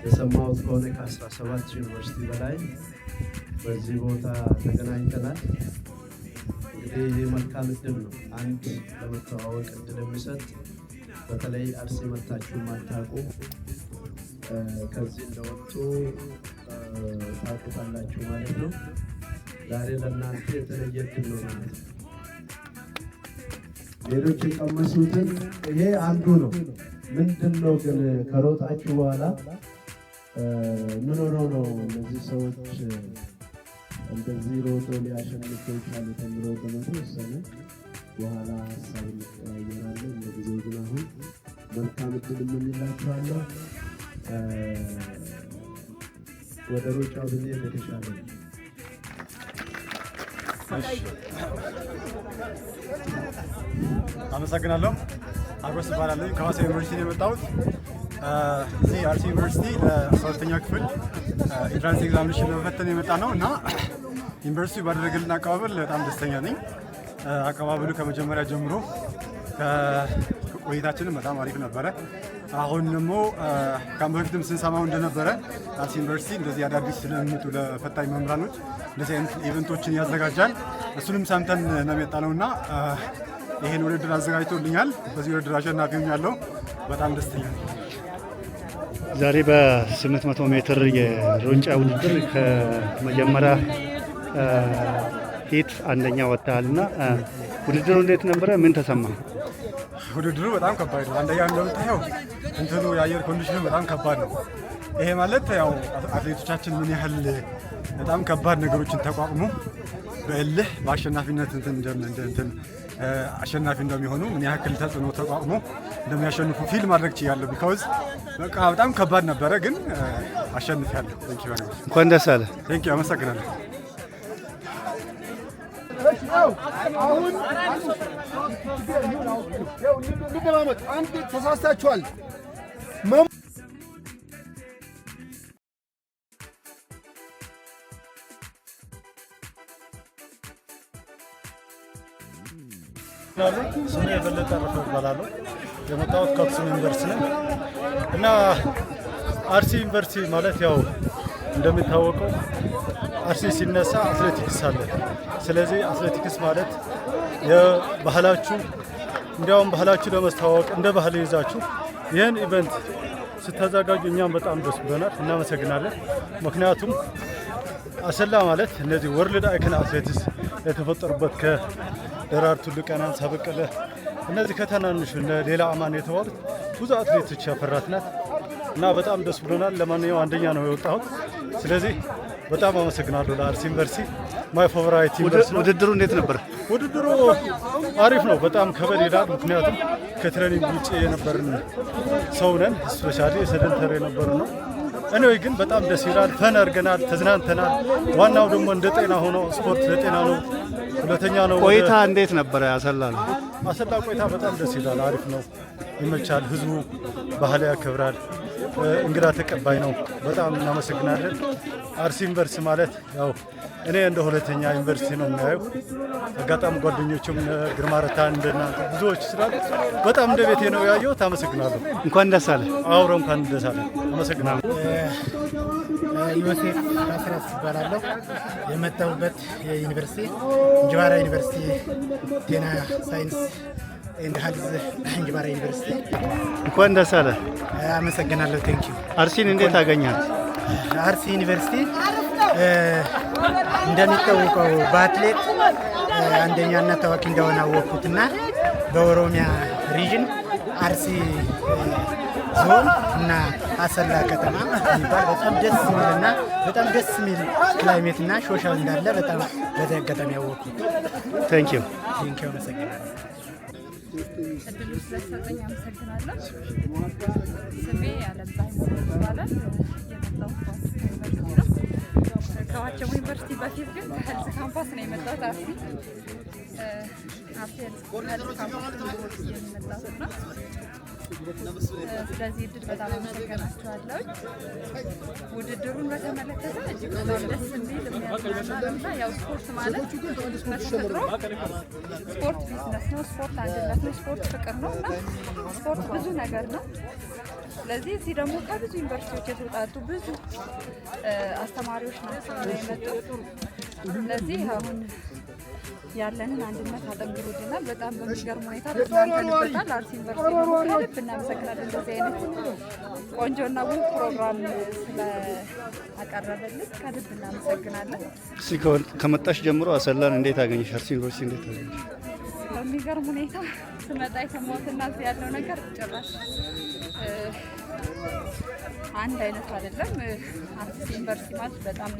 የሰማሁት ከሆነ ከ17 ዩኒቨርሲቲ በላይ በዚህ ቦታ ተገናኝተናል። እንግዲህ ይህ መልካም እድል ነው። አንድ ለመተዋወቅ እድል የሚሰጥ በተለይ አርሲ መታችሁ ማታውቁ ከዚህ እንደወጡ ታውቁታላችሁ ማለት ነው። ዛሬ ለእናንተ የተለየ እድል ነው ማለት ነው። ሌሎች የቀመሱትን ይሄ አንዱ ነው። ምንድን ነው ግን ከሮጣችሁ በኋላ ምን ሆነው ነው እነዚህ ሰዎች እንደዚህ ሮጦ ሊያሸንፉ የቻሉት የሚለው በመተወሰነ በኋላ ሀሳብ እንቀያየራለን። ለጊዜው ግን አሁን መልካም እድል የምንላችኋለሁ። ወደ ሩጫው ብንሄድ የተሻለ ነው። አመሰግናለሁ። አጎስ እባላለሁ። ከሐዋሳ ዩኒቨርሲቲ ነው የመጣሁት። እዚህ አርሲ ዩኒቨርሲቲ ለ12ኛ ክፍል ኢንትራንስ ኤግዛሚኔሽን ለመፈተን የመጣ ነው እና ዩኒቨርሲቲው ባደረገልን አቀባበል በጣም ደስተኛ ነኝ። አቀባበሉ ከመጀመሪያ ጀምሮ ቆይታችንም በጣም አሪፍ ነበረ። አሁን ደግሞ ከአሁን በፊትም ስንሰማው እንደነበረ አርሲ ዩኒቨርሲቲ እንደዚህ አዳዲስ ስለሚመጡ ለፈታኝ መምህራኖች እንደዚህ አይነት ኢቨንቶችን ያዘጋጃል። እሱንም ሰምተን ነው የመጣነው እና ይሄን ውድድር አዘጋጅቶልኛል። በዚህ ውድድር አሸናፊ ሆኛለሁ። በጣም ደስተኛ ነኝ። ዛሬ በ800 ሜትር የሩጫ ውድድር ከመጀመሪያ ሂት አንደኛ ወጥተሃልና ውድድሩ እንዴት ነበረ? ምን ተሰማ? ውድድሩ በጣም ከባድ ነው። አንደኛ እንደምታየው እንትኑ የአየር ኮንዲሽኑ በጣም ከባድ ነው። ይሄ ማለት ያው አትሌቶቻችን ምን ያህል በጣም ከባድ ነገሮችን ተቋቁሞ በእልህ በአሸናፊነት እንትን አሸናፊ እንደሚሆኑ ምን ያህል ተጽዕኖ ተቋቁሞ እንደሚያሸንፉ ፊል ማድረግ ችያለሁ። ቢካውዝ በቃ በጣም ከባድ ነበረ፣ ግን አሸንፊያለሁ። ቴንክ ዩ። እንኳን ደስ አለ። ቴንክ ዩ። አመሰግናለሁ። አሁን አንድ ተሳስታችኋል። ስሜ የበለጠ ረፈ እባላለሁ። የመጣሁት ከአክሱም ዩኒቨርሲቲ ነው እና አርሲ ዩኒቨርሲቲ ማለት ያው እንደሚታወቀው አርሲ ሲነሳ አትሌቲክስ አለ። ስለዚህ አትሌቲክስ ማለት የባህላችሁ እንዲያውም ባህላችሁ ለማስተዋወቅ እንደ ባህል ይዛችሁ ይህን ኢቨንት ስታዘጋጁ እኛም በጣም ደስ ብሎናል። እናመሰግናለን። ምክንያቱም አሰላ ማለት እነዚህ ወርልድ አይከን አትሌቲክስ የተፈጠሩበት ከደራርቱ ልቀናን ሳበቀለ እነዚህ ከተናንሹ ሌላ አማን የተባሉት ብዙ አትሌቶች ያፈራት ናት እና በጣም ደስ ብሎናል። ለማንኛውም አንደኛ ነው የወጣሁት። ስለዚህ በጣም አመሰግናለሁ ለአርሲ ዩኒቨርሲቲ። ማይ ፌቨራይት ዩኒቨርሲቲ። ውድድሩ እንዴት ነበር? ውድድሩ አሪፍ ነው። በጣም ከበድ ይላል። ምክንያቱም ከትሬኒንግ ውጭ የነበርን ሰው ነን። ስፔሻሊ ሰደንተር የነበርን ነው። እኔ ግን በጣም ደስ ይላል። ፈን አድርገናል፣ ተዝናንተናል። ዋናው ደግሞ እንደ ጤና ሆኖ ስፖርት ለጤና ነው። ሁለተኛ ነው። ቆይታ እንዴት ነበረ? አሰላ ነው። አሰላ ቆይታ በጣም ደስ ይላል። አሪፍ ነው፣ ይመቻል። ህዝቡ ባህል ያከብራል፣ እንግዳ ተቀባይ ነው። በጣም እናመሰግናለን። አርሲ ዩኒቨርሲቲ ማለት ያው እኔ እንደ ሁለተኛ ዩኒቨርሲቲ ነው የሚያየው። አጋጣሚ ጓደኞችም ግርማ ረታ እንደናንተ ብዙዎች ስላሉ በጣም እንደ ቤቴ ነው ያየሁት። አመሰግናለሁ። እንኳን ደስ አለ። አውሮ እንኳን ደስ አለ። አመሰግናለሁ። ዮሴፍ አስረስ እባላለሁ። የመጣሁበት የዩኒቨርሲቲ እንጅባራ ዩኒቨርሲቲ ጤና ሳይንስ ኤንድ ሄልዝ እንጅባራ ዩኒቨርሲቲ። እንኳን ደስ አለ። አመሰግናለሁ። ቴንክ ዩ። አርሲን እንዴት አገኛት? አርሲ ዩኒቨርሲቲ እንደሚታወቀው በአትሌት አንደኛና ታዋቂ እንደሆነ አወቅኩትና በኦሮሚያ ሪጅን አርሲ ዞን እና አሰላ ከተማ የሚባል በጣም ደስ የሚልና በጣም ደስ የሚል ክላይሜትና ሶሻል እንዳለ በጣም በዚህ አጋጣሚ ያወቅኩት። ቴንክ ዩ። አመሰግናለሁ። እድሉ ስለተሰጠኝ አመሰግናለሁ። ስሜ አለምፀሐይ ይባላል። የመጣሁት ዩኒቨርሲቲ ነው። ከዋቸሞ ዩኒቨርሲቲ በፊት ግን ከሄልዝ ካምፓስ ነው የመጣሁት። አርሲ ሄልዝ ካምፓስ የመጣሁት ነው። ስለዚህ እድል በጣም አመሰግናችኋለሁ። ውድድሩን በተመለከተ እጅግ በጣም ደስ የሚል የሚያዝናና ያው ስፖርት ማለት በተፈጥሮ ስፖርት ቢዝነስ ነው፣ ስፖርት አንድነት ነው፣ ስፖርት ፍቅር ነው እና ስፖርት ብዙ ነገር ነው። ስለዚህ እዚህ ደግሞ ከብዙ ዩኒቨርሲቲዎች የተውጣጡ ብዙ አስተማሪዎች ናቸው የመጡት። ስለዚህ አሁን ያለንን አንድነት አጠንክሮልናል። በጣም በሚገርም ሁኔታ ተስማምተንበታል። አርሲ ዩኒቨርሲቲ ደግሞ ከልብ እናመሰግናለን። እንደዚህ አይነት ቆንጆና ውብ ፕሮግራም ስለአቀረበልን ከልብ እናመሰግናለን። እስኪ ከመጣሽ ጀምሮ አሰላን እንዴት አገኘሽ? አርሲ ዩኒቨርሲቲ እንዴት አገኘሽ? በሚገርም ሁኔታ ስመጣ የሰማሁትና እዚህ ያለው ነገር ጭራሽ አንድ አይነት አይደለም። አርሲ ዩኒቨርሲቲ ማለት በጣም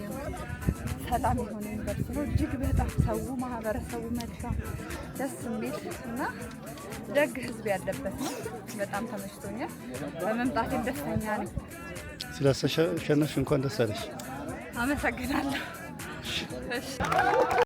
ሰላም የሆነ ዩኒቨርሲቲ ነው። እጅግ በጣም ሰው ማህበረሰቡ መልካም ደስ የሚል እና ደግ ህዝብ ያለበት ነው። በጣም ተመችቶኛል። በመምጣቴም ደስተኛ ነኝ። ስላሸነፍሽ እንኳን ደስ አለሽ። አመሰግናለሁ።